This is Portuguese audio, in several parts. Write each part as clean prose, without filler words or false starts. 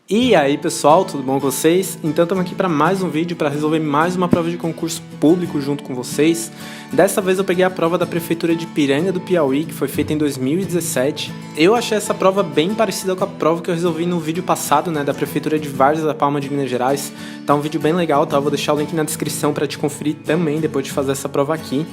E aí pessoal, tudo bom com vocês? Então estamos aqui para mais um vídeo para resolver mais uma prova de concurso público junto com vocês. Dessa vez eu peguei a prova da Prefeitura de Piranga do Piauí, que foi feita em 2017. Eu achei essa prova bem parecida com a prova que eu resolvi no vídeo passado, né, da Prefeitura de Várzea da Palma de Minas Gerais. Tá um vídeo bem legal, tá? Eu vou deixar o link na descrição para te conferir também depois de fazer essa prova aqui.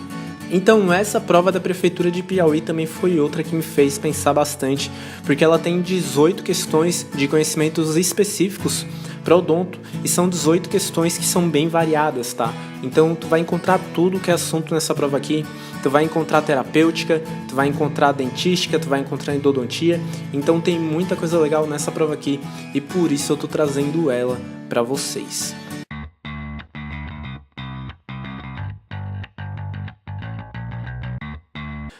Então essa prova da Prefeitura de Piauí também foi outra que me fez pensar bastante, porque ela tem 18 questões de conhecimentos específicos para odonto e são 18 questões que são bem variadas, tá? Então tu vai encontrar tudo que é assunto nessa prova aqui, tu vai encontrar terapêutica, tu vai encontrar dentística, tu vai encontrar endodontia, então tem muita coisa legal nessa prova aqui e por isso eu tô trazendo ela para vocês.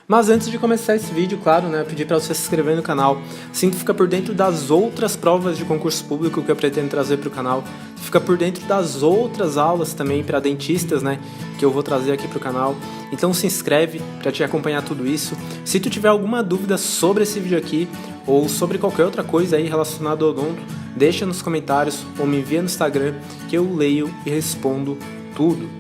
Mas antes de começar esse vídeo, claro, né, eu pedi para você se inscrever no canal, assim tu fica por dentro das outras provas de concurso público que eu pretendo trazer para o canal, tu fica por dentro das outras aulas também para dentistas, né, que eu vou trazer aqui para o canal, então se inscreve para te acompanhar tudo isso. Se tu tiver alguma dúvida sobre esse vídeo aqui, ou sobre qualquer outra coisa aí relacionada ao odonto, deixa nos comentários ou me envia no Instagram que eu leio e respondo tudo.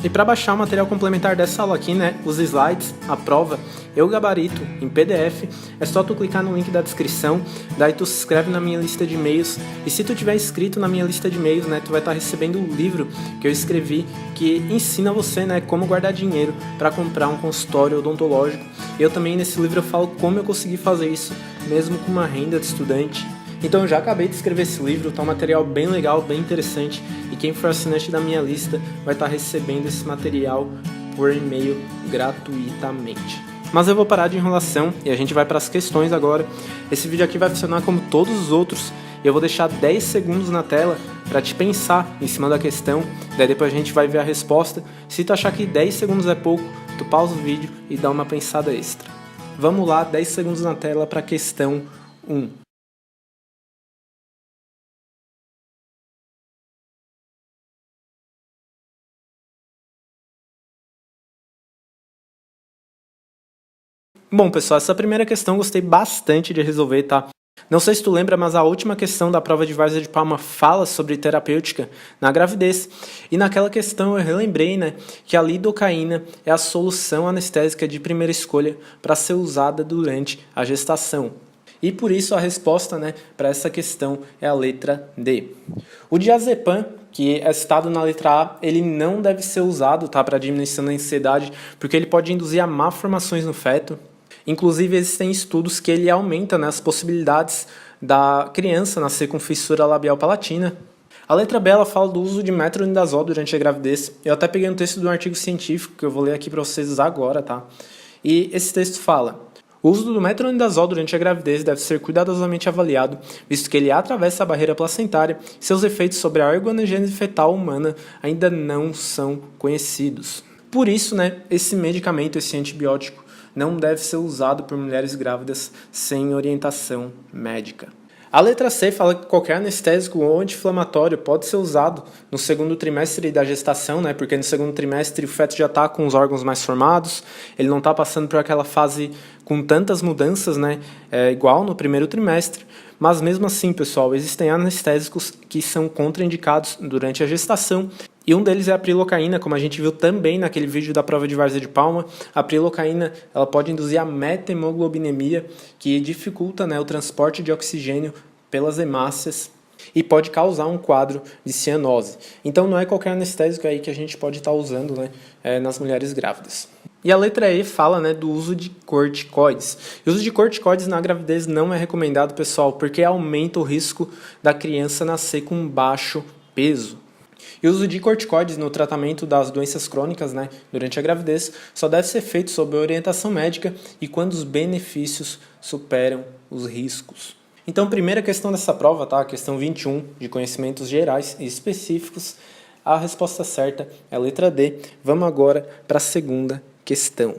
E para baixar o material complementar dessa aula aqui, né, os slides, a prova, eu gabarito em PDF, é só tu clicar no link da descrição, daí tu se inscreve na minha lista de e-mails, e se tu tiver inscrito na minha lista de e-mails, né, tu vai estar recebendo um livro que eu escrevi que ensina você, né, como guardar dinheiro para comprar um consultório odontológico. E eu também nesse livro eu falo como eu consegui fazer isso, mesmo com uma renda de estudante. Então eu já acabei de escrever esse livro, tá um material bem legal, bem interessante, e quem for assinante da minha lista vai estar recebendo esse material por e-mail gratuitamente. Mas eu vou parar de enrolação e a gente vai para as questões agora. Esse vídeo aqui vai funcionar como todos os outros, e eu vou deixar 10 segundos na tela para te pensar em cima da questão, daí depois a gente vai ver a resposta. Se tu achar que 10 segundos é pouco, tu pausa o vídeo e dá uma pensada extra. Vamos lá, 10 segundos na tela para a questão 1. Bom, pessoal, essa primeira questão eu gostei bastante de resolver, tá? Não sei se tu lembra, mas a última questão da prova de Várzea de Palma fala sobre terapêutica na gravidez. E naquela questão eu relembrei, né, que a lidocaína é a solução anestésica de primeira escolha para ser usada durante a gestação. E por isso a resposta, né, para essa questão é a letra D. O diazepam, que é citado na letra A, ele não deve ser usado, tá, para diminuição da ansiedade, porque ele pode induzir a malformações no feto. Inclusive, existem estudos que ele aumenta, né, as possibilidades da criança nascer com fissura labial palatina. A letra B ela fala do uso de metronidazol durante a gravidez. Eu até peguei um texto de um artigo científico que eu vou ler aqui para vocês agora, tá? E esse texto fala: o uso do metronidazol durante a gravidez deve ser cuidadosamente avaliado, visto que ele atravessa a barreira placentária e seus efeitos sobre a organogênese fetal humana ainda não são conhecidos. Por isso, né, esse medicamento, esse antibiótico, não deve ser usado por mulheres grávidas sem orientação médica. A letra C fala que qualquer anestésico ou anti-inflamatório pode ser usado no segundo trimestre da gestação, né? Porque no segundo trimestre o feto já está com os órgãos mais formados, ele não está passando por aquela fase com tantas mudanças, né? Igual no primeiro trimestre. Mas mesmo assim, pessoal, existem anestésicos que são contraindicados durante a gestação. E um deles é a prilocaína, como a gente viu também naquele vídeo da prova de Várzea de Palma. A prilocaína ela pode induzir a metemoglobinemia, que dificulta, né, o transporte de oxigênio pelas hemácias e pode causar um quadro de cianose. Então não é qualquer anestésico aí que a gente pode estar usando, né, nas mulheres grávidas. E a letra E fala, né, do uso de corticoides. E o uso de corticoides na gravidez não é recomendado, pessoal, porque aumenta o risco da criança nascer com baixo peso. E o uso de corticoides no tratamento das doenças crônicas, né, durante a gravidez, só deve ser feito sob orientação médica e quando os benefícios superam os riscos. Então, primeira questão dessa prova, tá? A questão 21, de conhecimentos gerais e específicos. A resposta certa é a letra D. Vamos agora para a segunda questão.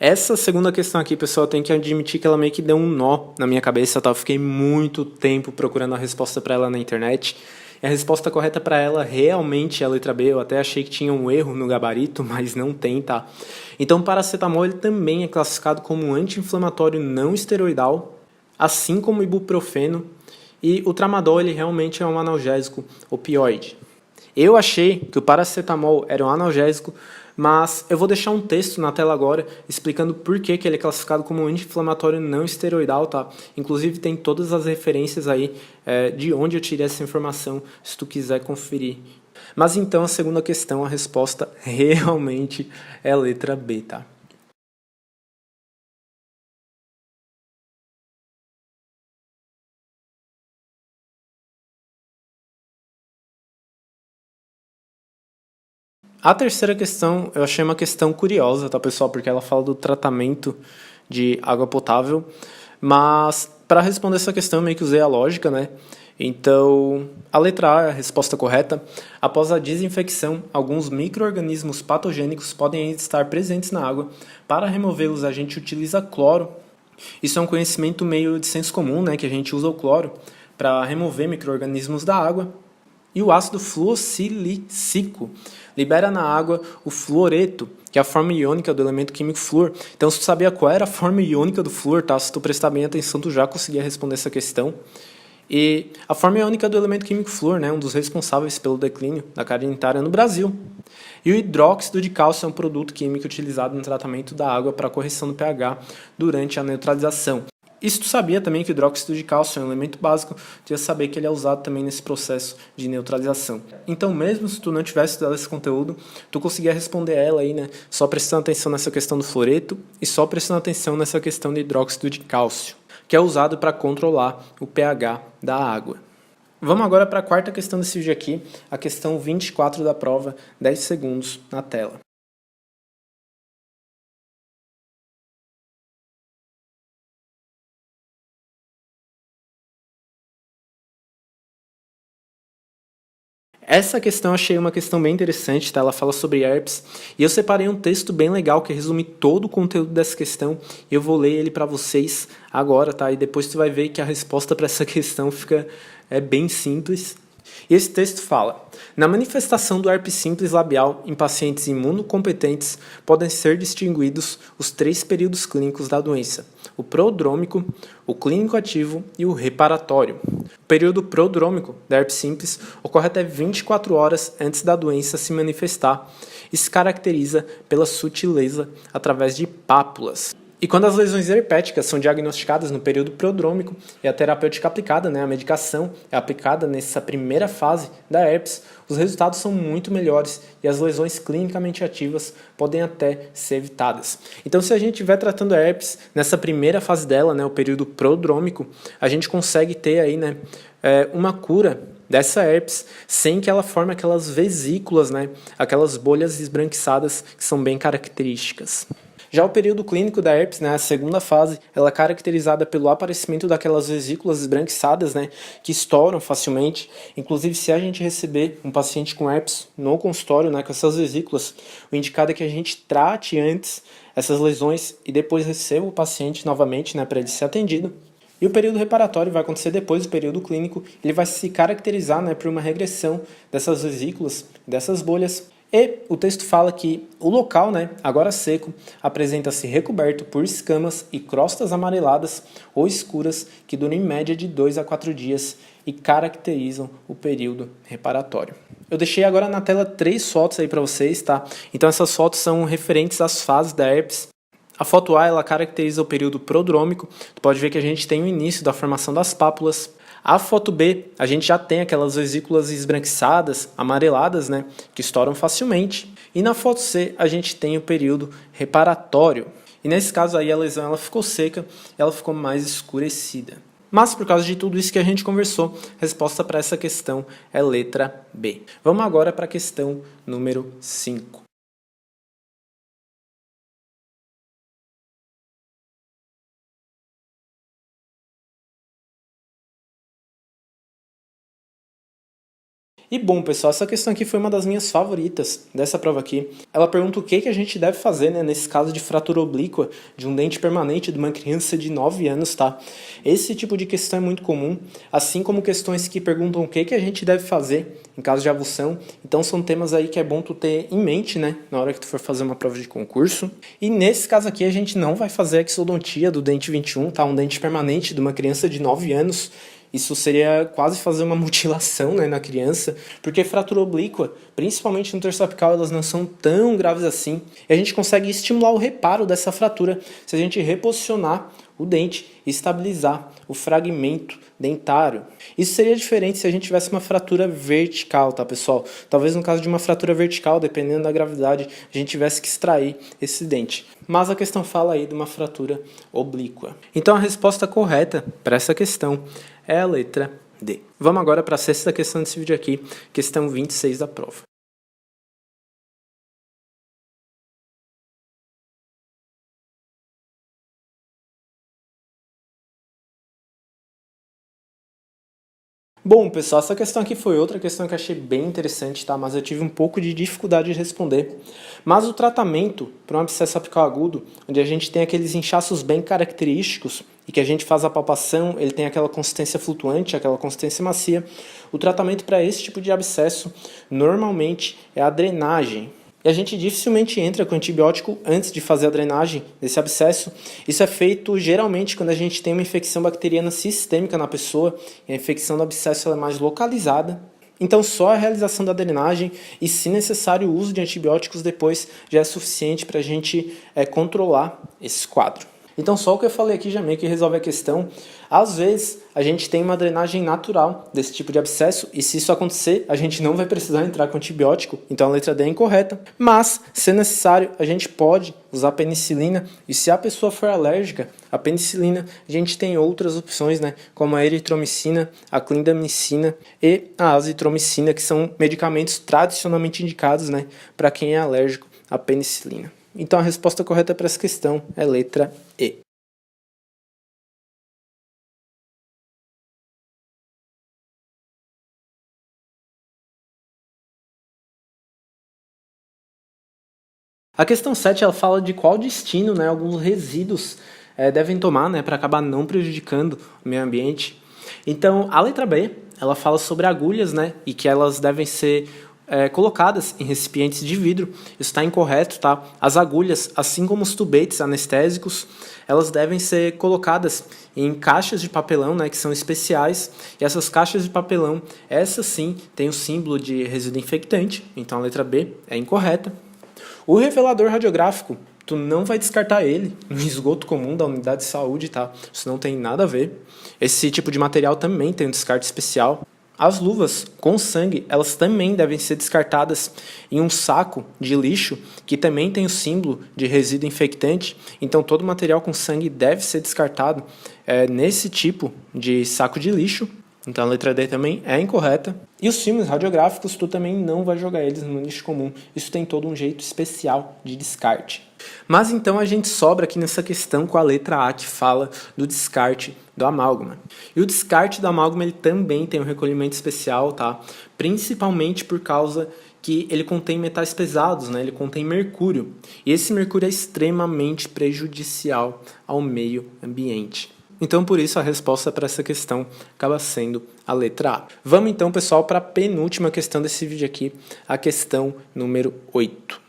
Essa segunda questão aqui, pessoal, eu tenho que admitir que ela meio que deu um nó na minha cabeça, tá? Eu fiquei muito tempo procurando a resposta para ela na internet. E a resposta correta para ela realmente é a letra B. Eu até achei que tinha um erro no gabarito, mas não tem, tá? Então, o paracetamol ele também é classificado como um anti-inflamatório não esteroidal, assim como o ibuprofeno, e o tramadol ele realmente é um analgésico opioide. Eu achei que o paracetamol era um analgésico, mas eu vou deixar um texto na tela agora explicando por que ele é classificado como um anti-inflamatório não esteroidal, tá? Inclusive tem todas as referências aí de onde eu tirei essa informação, se tu quiser conferir. Mas então a segunda questão, a resposta realmente é a letra B, tá? A terceira questão, eu achei uma questão curiosa, tá, pessoal? Porque ela fala do tratamento de água potável, mas para responder essa questão eu meio que usei a lógica, né? Então, a letra A é a resposta correta. Após a desinfecção, alguns micro-organismos patogênicos podem estar presentes na água. Para removê-los, a gente utiliza cloro. Isso é um conhecimento meio de senso comum, né? Que a gente usa o cloro para remover micro-organismos da água. E o ácido fluosilícico libera na água o fluoreto, que é a forma iônica do elemento químico flúor. Então, se tu sabia qual era a forma iônica do flúor, tá? Se tu prestar bem atenção, tu já conseguia responder essa questão. E a forma iônica do elemento químico flúor, né, um dos responsáveis pelo declínio da carga dentária no Brasil. E o hidróxido de cálcio é um produto químico utilizado no tratamento da água para correção do pH durante a neutralização. E se tu sabia também que o hidróxido de cálcio é um elemento básico, tu ia saber que ele é usado também nesse processo de neutralização. Então, mesmo se tu não tivesse estudado esse conteúdo, tu conseguia responder ela aí, né? Só prestando atenção nessa questão do fluoreto e só prestando atenção nessa questão de hidróxido de cálcio, que é usado para controlar o pH da água. Vamos agora para a quarta questão desse vídeo aqui, a questão 24 da prova, 10 segundos na tela. Essa questão eu achei uma questão bem interessante, tá? Ela fala sobre herpes e eu separei um texto bem legal que resume todo o conteúdo dessa questão e eu vou ler ele para vocês agora, tá? E depois tu vai ver que a resposta para essa questão fica bem simples. E esse texto fala: na manifestação do herpes simples labial em pacientes imunocompetentes podem ser distinguidos os 3 períodos clínicos da doença: o prodrômico, o clínico ativo e o reparatório. O período prodrômico da herpes simples ocorre até 24 horas antes da doença se manifestar e se caracteriza pela sutileza através de pápulas. E quando as lesões herpéticas são diagnosticadas no período prodrômico e a terapêutica aplicada, né, a medicação é aplicada nessa primeira fase da herpes, os resultados são muito melhores e as lesões clinicamente ativas podem até ser evitadas. Então, se a gente estiver tratando a herpes nessa primeira fase dela, né, o período prodrômico, a gente consegue ter aí, né, uma cura dessa herpes sem que ela forme aquelas vesículas, né, aquelas bolhas esbranquiçadas que são bem características. Já o período clínico da herpes, né, a segunda fase, ela é caracterizada pelo aparecimento daquelas vesículas esbranquiçadas, né, que estouram facilmente. Inclusive, se a gente receber um paciente com herpes no consultório, né, com essas vesículas, o indicado é que a gente trate antes essas lesões e depois receba o paciente novamente, né, para ele ser atendido. E o período reparatório vai acontecer depois do período clínico, ele vai se caracterizar, né, por uma regressão dessas vesículas, dessas bolhas. E o texto fala que o local, né, agora seco, apresenta-se recoberto por escamas e crostas amareladas ou escuras que duram em média de 2 a 4 dias e caracterizam o período reparatório. Eu deixei agora na tela 3 fotos aí para vocês, tá? Então essas fotos são referentes às fases da herpes. A foto A, ela caracteriza o período prodrômico. Tu pode ver que a gente tem o início da formação das pápulas. A foto B, a gente já tem aquelas vesículas esbranquiçadas, amareladas, né, que estouram facilmente. E na foto C, a gente tem o período reparatório. E nesse caso aí, a lesão ela ficou seca, ela ficou mais escurecida. Mas por causa de tudo isso que a gente conversou, a resposta para essa questão é letra B. Vamos agora para a questão número 5. E bom, pessoal, essa questão aqui foi uma das minhas favoritas dessa prova aqui. Ela pergunta o que a gente deve fazer, né, nesse caso de fratura oblíqua de um dente permanente de uma criança de 9 anos, tá? Esse tipo de questão é muito comum, assim como questões que perguntam o que a gente deve fazer em caso de avulsão. Então são temas aí que é bom tu ter em mente, né, na hora que tu for fazer uma prova de concurso. E nesse caso aqui a gente não vai fazer a exodontia do dente 21, tá? Um dente permanente de uma criança de 9 anos. Isso seria quase fazer uma mutilação, né, na criança, porque fratura oblíqua, principalmente no terço apical, elas não são tão graves assim. E a gente consegue estimular o reparo dessa fratura se a gente reposicionar o dente e estabilizar o fragmento dentário. Isso seria diferente se a gente tivesse uma fratura vertical, tá, pessoal? Talvez no caso de uma fratura vertical, dependendo da gravidade, a gente tivesse que extrair esse dente. Mas a questão fala aí de uma fratura oblíqua. Então a resposta correta para essa questão é a letra D. Vamos agora para a sexta questão desse vídeo aqui, questão 26 da prova. Bom, pessoal, essa questão aqui foi outra questão que eu achei bem interessante, tá? Mas eu tive um pouco de dificuldade de responder. Mas o tratamento para um abscesso apical agudo, onde a gente tem aqueles inchaços bem característicos e que a gente faz a palpação, ele tem aquela consistência flutuante, aquela consistência macia. O tratamento para esse tipo de abscesso, normalmente, é a drenagem. E a gente dificilmente entra com antibiótico antes de fazer a drenagem desse abscesso. Isso é feito geralmente quando a gente tem uma infecção bacteriana sistêmica na pessoa e a infecção do abscesso é mais localizada. Então só a realização da drenagem e, se necessário, o uso de antibióticos depois já é suficiente para a gente controlar esse quadro. Então só o que eu falei aqui já meio que resolve a questão. Às vezes a gente tem uma drenagem natural desse tipo de abscesso e, se isso acontecer, a gente não vai precisar entrar com antibiótico, então a letra D é incorreta. Mas, se necessário, a gente pode usar penicilina e, se a pessoa for alérgica à penicilina, a gente tem outras opções, né, como a eritromicina, a clindamicina e a azitromicina, que são medicamentos tradicionalmente indicados, né, para quem é alérgico à penicilina. Então a resposta correta para essa questão é letra E. A questão 7 ela fala de qual destino, né, alguns resíduos devem tomar, né, para acabar não prejudicando o meio ambiente. Então a letra B ela fala sobre agulhas, né, e que elas devem ser colocadas em recipientes de vidro. Isso está incorreto, tá? As agulhas, assim como os tubetes anestésicos, elas devem ser colocadas em caixas de papelão, né, que são especiais. E essas caixas de papelão, essas sim, têm o símbolo de resíduo infectante. Então a letra B é incorreta. O revelador radiográfico, tu não vai descartar ele no esgoto comum da unidade de saúde, tá? Isso não tem nada a ver. Esse tipo de material também tem um descarte especial. As luvas com sangue, elas também devem ser descartadas em um saco de lixo, que também tem o símbolo de resíduo infectante. Então todo material com sangue deve ser descartado nesse tipo de saco de lixo. Então a letra D também é incorreta. E os filmes radiográficos, tu também não vai jogar eles no lixo comum. Isso tem todo um jeito especial de descarte. Mas então a gente sobra aqui nessa questão com a letra A, que fala do descarte do amálgama. E o descarte do amálgama ele também tem um recolhimento especial, tá? Principalmente por causa que ele contém metais pesados, né? Ele contém mercúrio. E esse mercúrio é extremamente prejudicial ao meio ambiente. Então, por isso, a resposta para essa questão acaba sendo a letra A. Vamos então, pessoal, para a penúltima questão desse vídeo aqui, a questão número 8.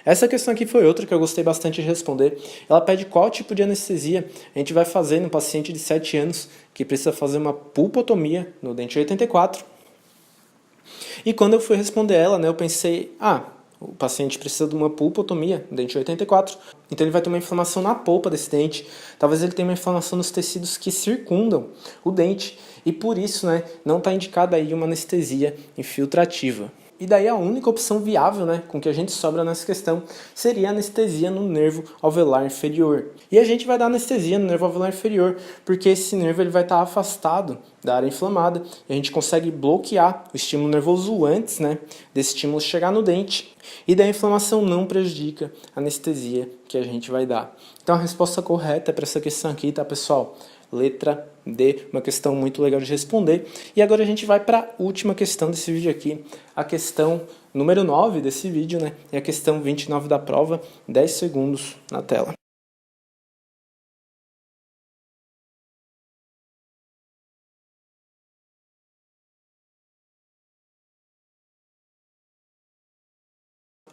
Essa questão aqui foi outra que eu gostei bastante de responder. Ela pede qual tipo de anestesia a gente vai fazer no paciente de 7 anos que precisa fazer uma pulpotomia no dente 84. E quando eu fui responder ela, né, eu pensei, o paciente precisa de uma pulpotomia no dente 84, então ele vai ter uma inflamação na polpa desse dente. Talvez ele tenha uma inflamação nos tecidos que circundam o dente e por isso, né, não está indicada aí uma anestesia infiltrativa. E daí a única opção viável, né, com que a gente sobra nessa questão seria anestesia no nervo alveolar inferior. E a gente vai dar anestesia no nervo alveolar inferior, porque esse nervo ele vai estar afastado da área inflamada e a gente consegue bloquear o estímulo nervoso antes, né, desse estímulo chegar no dente. E daí a inflamação não prejudica a anestesia que a gente vai dar. Então a resposta correta para essa questão aqui, tá, pessoal? Letra D, uma questão muito legal de responder. E agora a gente vai para a última questão desse vídeo aqui, a questão número 9 desse vídeo, né? E a questão 29 da prova, 10 segundos na tela.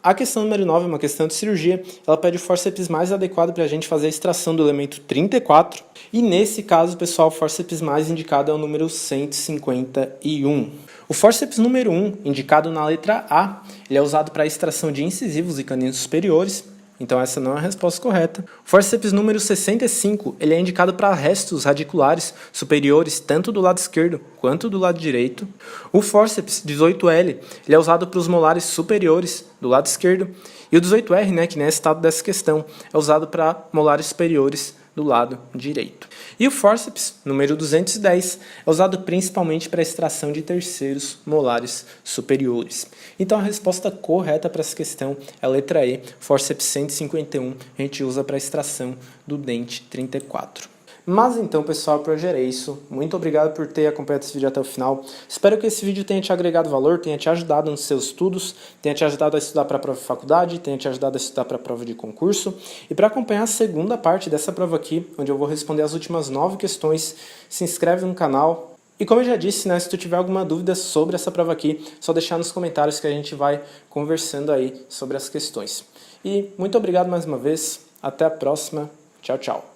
A questão número 9 é uma questão de cirurgia. Ela pede o fórceps mais adequado para a gente fazer a extração do elemento 34. E nesse caso, pessoal, o fórceps mais indicado é o número 151. O fórceps número 1, indicado na letra A, ele é usado para a extração de incisivos e caninos superiores. Então essa não é a resposta correta. O fórceps número 65, ele é indicado para restos radiculares superiores, tanto do lado esquerdo quanto do lado direito. O fórceps 18L, ele é usado para os molares superiores do lado esquerdo. E o 18R, né, que nem é citado dessa questão, é usado para molares superiores do lado direito. E o fórceps número 210 é usado principalmente para a extração de terceiros molares superiores. Então a resposta correta para essa questão é a letra E, fórceps 151, a gente usa para a extração do dente 34. Mas então, pessoal, por hoje era isso. Muito obrigado por ter acompanhado esse vídeo até o final. Espero que esse vídeo tenha te agregado valor, tenha te ajudado nos seus estudos, tenha te ajudado a estudar para a prova de faculdade, tenha te ajudado a estudar para a prova de concurso. E para acompanhar a segunda parte dessa prova aqui, onde eu vou responder as últimas 9 questões, se inscreve no canal. E como eu já disse, né, se tu tiver alguma dúvida sobre essa prova aqui, só deixar nos comentários que a gente vai conversando aí sobre as questões. E muito obrigado mais uma vez. Até a próxima. Tchau, tchau.